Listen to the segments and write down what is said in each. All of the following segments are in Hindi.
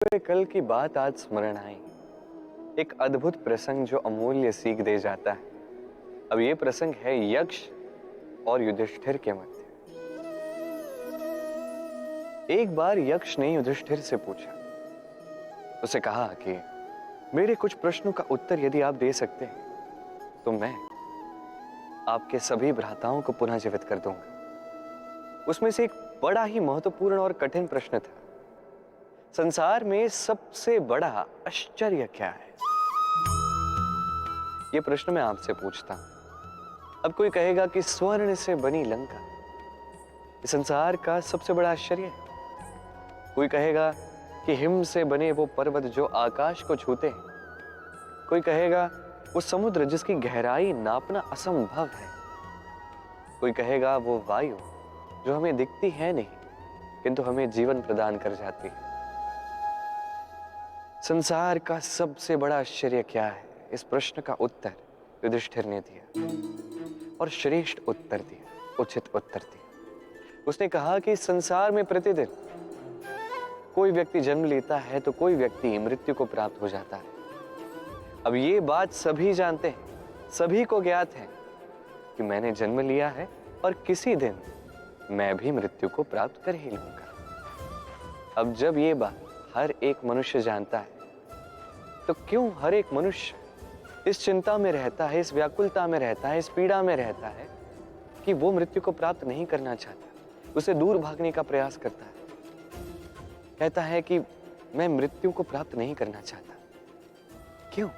वे कल की बात आज स्मरण आई। एक अद्भुत प्रसंग जो अमूल्य सीख दे जाता है। अब ये प्रसंग है यक्ष और युधिष्ठिर के मध्य। एक बार यक्ष ने युधिष्ठिर से पूछा, उसे कहा कि मेरे कुछ प्रश्नों का उत्तर यदि आप दे सकते हैं तो मैं आपके सभी भ्राताओं को पुनः जीवित कर दूंगा। उसमें से एक बड़ा ही महत्वपूर्ण और कठिन प्रश्न था। संसार में सबसे बड़ा आश्चर्य क्या है? यह प्रश्न मैं आपसे पूछता हूं। अब कोई कहेगा कि स्वर्ण से बनी लंका इस संसार का सबसे बड़ा आश्चर्य है। कोई कहेगा कि हिम से बने वो पर्वत जो आकाश को छूते हैं। कोई कहेगा वो समुद्र जिसकी गहराई नापना असंभव है। कोई कहेगा वो वायु जो हमें दिखती है नहीं किंतु हमें जीवन प्रदान कर जाती है। संसार का सबसे बड़ा आश्चर्य क्या है? इस प्रश्न का उत्तर युधिष्ठिर ने दिया और श्रेष्ठ उत्तर दिया, उचित उत्तर दिया। उसने कहा कि संसार में प्रतिदिन कोई व्यक्ति जन्म लेता है तो कोई व्यक्ति मृत्यु को प्राप्त हो जाता है। अब ये बात सभी जानते हैं, सभी को ज्ञात है कि मैंने जन्म लिया है और किसी दिन मैं भी मृत्यु को प्राप्त कर ही लूंगा। अब जब ये बात हर एक मनुष्य जानता है तो क्यों हर एक मनुष्य इस चिंता में रहता है, इस व्याकुलता में रहता है, इस पीड़ा में रहता है कि वो मृत्यु को प्राप्त नहीं करना चाहता, उसे दूर भागने का प्रयास करता है, कहता है कि मैं मृत्यु को प्राप्त नहीं करना चाहता। क्यों?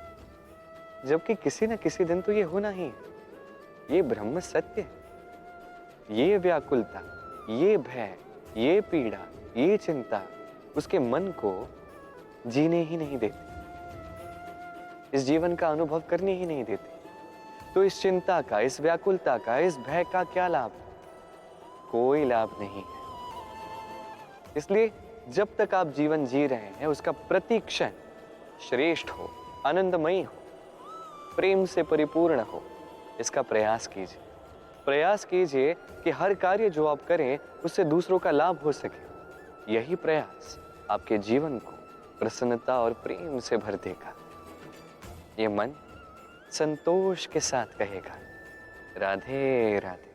जबकि किसी न किसी दिन तो ये होना ही है। ये ब्रह्म सत्य है। ये व्याकुलता, ये भय, ये पीड़ा, ये चिंता उसके मन को जीने ही नहीं देती, इस जीवन का अनुभव करने ही नहीं देती। तो इस चिंता का, इस व्याकुलता का, इस भय का क्या लाभ? कोई लाभ नहीं है। इसलिए जब तक आप जीवन जी रहे हैं उसका प्रति क्षण श्रेष्ठ हो, आनंदमयी हो, प्रेम से परिपूर्ण हो, इसका प्रयास कीजिए। प्रयास कीजिए कि हर कार्य जो आप करें उससे दूसरों का लाभ हो सके। यही प्रयास आपके जीवन को प्रसन्नता और प्रेम से भर देगा। ये मन संतोष के साथ कहेगा, राधे राधे।